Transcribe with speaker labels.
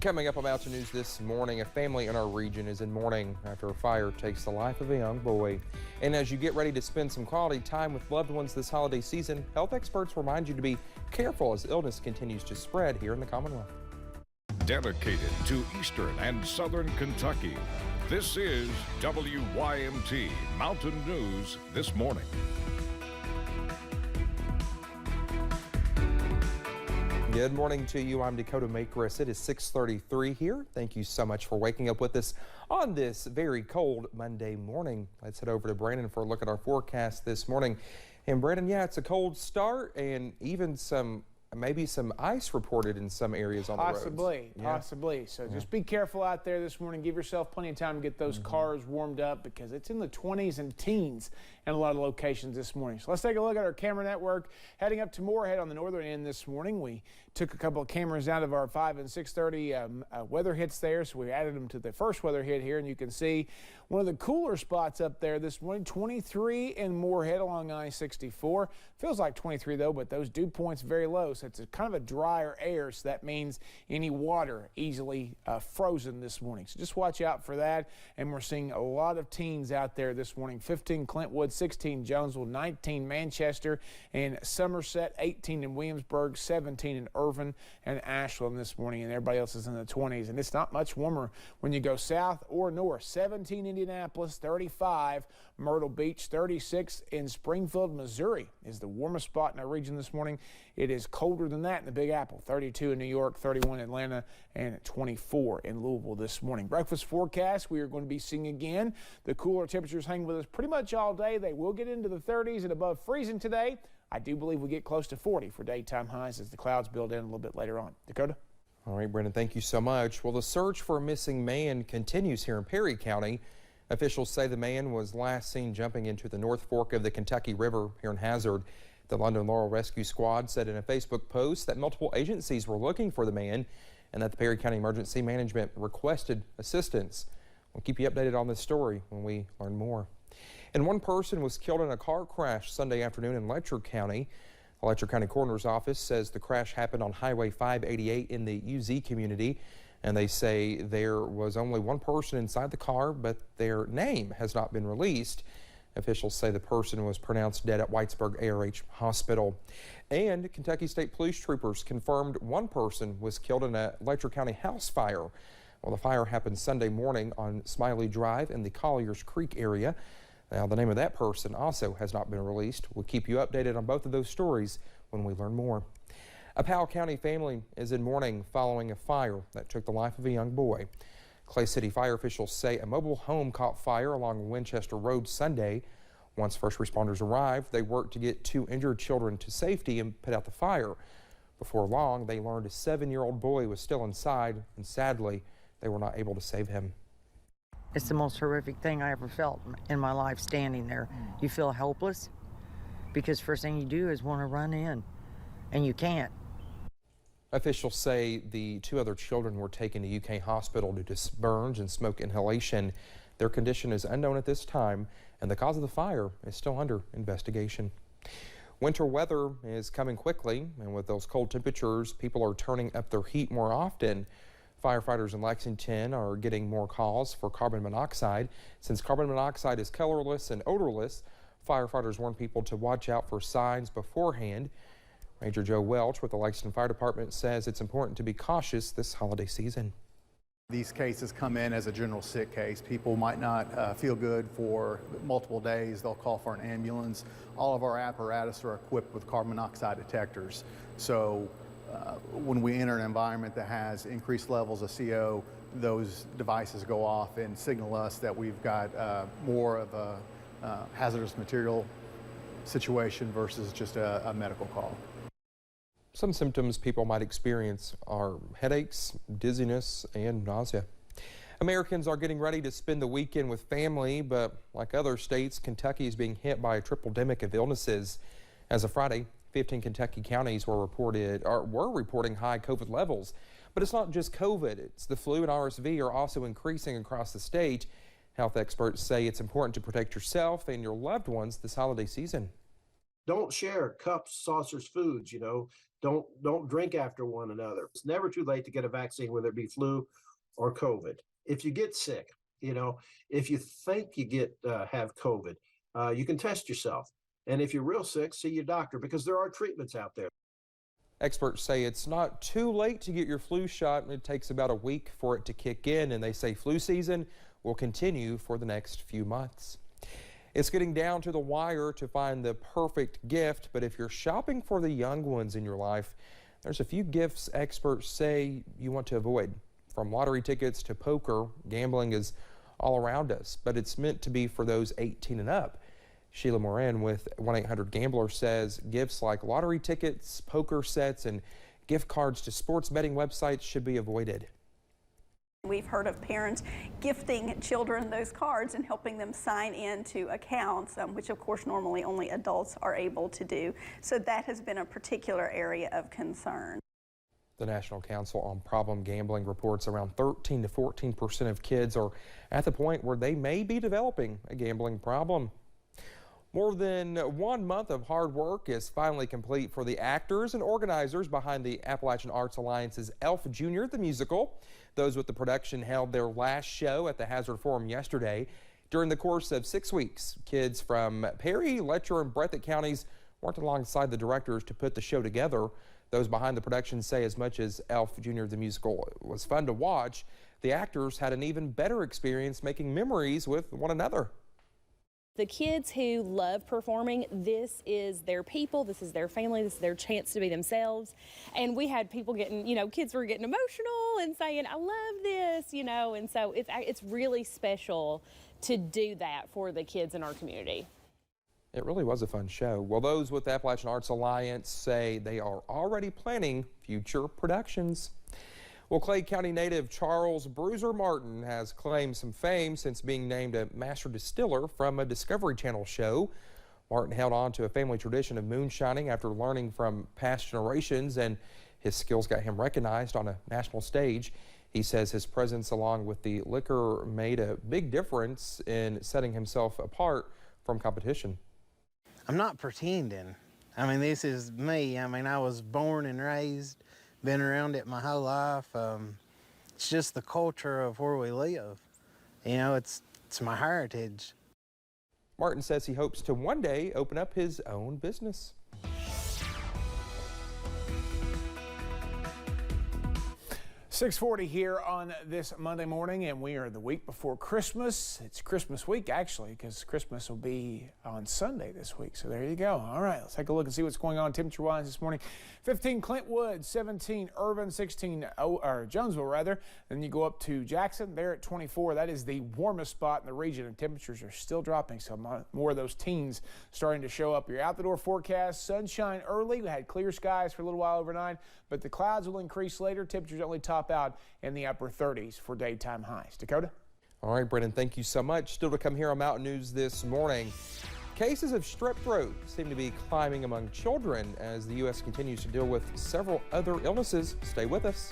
Speaker 1: Coming up on Mountain News this morning, a family in our region is in mourning after a fire takes the life of a young boy. And as you get ready to spend some quality time with loved ones this holiday season, health experts remind you to be careful as illness continues to spread here in the Commonwealth.
Speaker 2: Dedicated to Eastern and Southern Kentucky, this is WYMT Mountain News this morning.
Speaker 1: Good morning to you. I'm Dakota Makris. It is 6:33 here. Thank you so much for waking up with us on this very cold Monday morning. Let's head over to Brandon for a look at our forecast this morning. And Brandon, yeah, it's a cold start and even maybe some ice reported in some areas on the roads.
Speaker 3: Possibly. So just be careful out there this morning. Give yourself plenty of time to get those cars warmed up because it's in the 20s and teens in a lot of locations this morning. So let's take a look at our camera network. Heading up to Moorhead on the northern end this morning, we took a couple of cameras out of our 5 and 6:30 weather hits there, so we added them to the first weather hit here, and you can see one of the cooler spots up there this morning, 23 in Moorhead along I-64. Feels like 23 though, but those dew points very low, so it's kind of a drier air, so that means any water easily frozen this morning. So just watch out for that, and we're seeing a lot of teens out there this morning. 15 Clintwood, 16 Jonesville, 19 Manchester and Somerset, 18 in Williamsburg, 17 in Irvin and Ashland this morning, and everybody else is in the 20s. And it's not much warmer when you go south or north. 17 Indianapolis, 35 Myrtle Beach, 36 in Springfield, Missouri is the warmest spot in our region this morning. It is colder than that in the Big Apple. 32 in New York, 31 in Atlanta, and 24 in Louisville this morning. Breakfast forecast, we are going to be seeing again the cooler temperatures hang with us pretty much all day. They will get into the 30s and above freezing today. I do believe we get close to 40 for daytime highs as the clouds build in a little bit later on. Dakota?
Speaker 1: All right, Brendan, thank you so much. Well, the search for a missing man continues here in Perry County. Officials say the man was last seen jumping into the North Fork of the Kentucky River here in Hazard. The London Laurel Rescue Squad said in a Facebook post that multiple agencies were looking for the man and that the Perry County Emergency Management requested assistance. We'll keep you updated on this story when we learn more. And one person was killed in a car crash Sunday afternoon in Letcher County. The Letcher County Coroner's Office says the crash happened on Highway 588 in the UZ community, and they say there was only one person inside the car, but their name has not been released. Officials say the person was pronounced dead at Whitesburg ARH Hospital. And Kentucky State Police troopers confirmed one person was killed in a Letcher County house fire. Well, the fire happened Sunday morning on Smiley Drive in the Colliers Creek area. Now, the name of that person also has not been released. We'll keep you updated on both of those stories when we learn more. A Powell County family is in mourning following a fire that took the life of a young boy. Clay City fire officials say a mobile home caught fire along Winchester Road Sunday. Once first responders arrived, they worked to get 2 injured children to safety and put out the fire. Before long, they learned a 7-year-old boy was still inside, and sadly, they were not able to save him.
Speaker 4: It's the most horrific thing I ever felt in my life, standing there. You feel helpless because first thing you do is want to run in, and you can't.
Speaker 1: Officials say the 2 other children were taken to UK hospital due to burns and smoke inhalation. Their condition is unknown at this time, and the cause of the fire is still under investigation. Winter weather is coming quickly, and with those cold temperatures, people are turning up their heat more often. Firefighters in Lexington are getting more calls for carbon monoxide. Since carbon monoxide is colorless and odorless, firefighters warn people to watch out for signs beforehand. Major Joe Welch with the Lexington Fire Department says it's important to be cautious this holiday season.
Speaker 5: These cases come in as a general sick case. People might not feel good for multiple days. They'll call for an ambulance. All of our apparatus are equipped with carbon monoxide detectors. So when we enter an environment that has increased levels of CO, those devices go off and signal us that we've got more of a hazardous material situation versus just a medical call.
Speaker 1: Some symptoms people might experience are headaches, dizziness, and nausea. Americans are getting ready to spend the weekend with family, but like other states, Kentucky is being hit by a triple-demic of illnesses. As of Friday, 15 Kentucky counties were reporting high COVID levels. But it's not just COVID. It's the flu and RSV are also increasing across the state. Health experts say it's important to protect yourself and your loved ones this holiday season.
Speaker 6: Don't share cups, saucers, foods, Don't drink after one another. It's never too late to get a vaccine, whether it be flu or COVID. If you get sick, if you think you have COVID, you can test yourself. And if you're real sick, see your doctor, because there are treatments out there.
Speaker 1: Experts say it's not too late to get your flu shot. It takes about a week for it to kick in, and they say flu season will continue for the next few months. It's getting down to the wire to find the perfect gift, but if you're shopping for the young ones in your life, there's a few gifts experts say you want to avoid. From lottery tickets to poker, gambling is all around us, but it's meant to be for those 18 and up. Sheila Moran with 1-800-GAMBLER says gifts like lottery tickets, poker sets, and gift cards to sports betting websites should be avoided.
Speaker 7: We've heard of parents gifting children those cards and helping them sign into accounts, which of course normally only adults are able to do. So that has been a particular area of concern.
Speaker 1: The National Council on Problem Gambling reports around 13 to 14% of kids are at the point where they may be developing a gambling problem. More than 1 month of hard work is finally complete for the actors and organizers behind the Appalachian Arts Alliance's Elf Jr. the musical. Those with the production held their last show at the Hazard Forum yesterday. During the course of 6 weeks, kids from Perry, Letcher, and Breathitt counties worked alongside the directors to put the show together. Those behind the production say as much as Elf Jr. the musical was fun to watch, the actors had an even better experience making memories with one another.
Speaker 8: The kids who love performing, this is their people, this is their family, this is their chance to be themselves. And we had people getting, kids were getting emotional and saying, I love this, and so it's really special to do that for the kids in our community.
Speaker 1: It really was a fun show. Well, those with the Appalachian Arts Alliance say they are already planning future productions. Well, Clay County native Charles Bruiser Martin has claimed some fame since being named a master distiller from a Discovery Channel show. Martin held on to a family tradition of moonshining after learning from past generations, and his skills got him recognized on a national stage. He says his presence along with the liquor made a big difference in setting himself apart from competition.
Speaker 9: I'm not pretending. This is me. I was born and raised, been around it my whole life. It's just the culture of where we live. It's my heritage.
Speaker 1: Martin says he hopes to one day open up his own business.
Speaker 3: .640 here on this Monday morning, and we are the week before Christmas. It's Christmas week, actually, because Christmas will be on Sunday this week. So there you go. All right, let's take a look and see what's going on temperature-wise this morning. 15 Clintwood, 17 Irvin, 16 Jonesville, rather. Then you go up to Jackson. There at 24. That is the warmest spot in the region, and temperatures are still dropping. So more of those teens starting to show up. Your out-the-door forecast: sunshine early. We had clear skies for a little while overnight, but the clouds will increase later. Temperatures only top out in the upper 30s for daytime highs. Dakota?
Speaker 1: All right, Brennan, thank you so much. Still to come here on Mountain News this morning. Cases of strep throat seem to be climbing among children as the U.S. continues to deal with several other illnesses. Stay with us.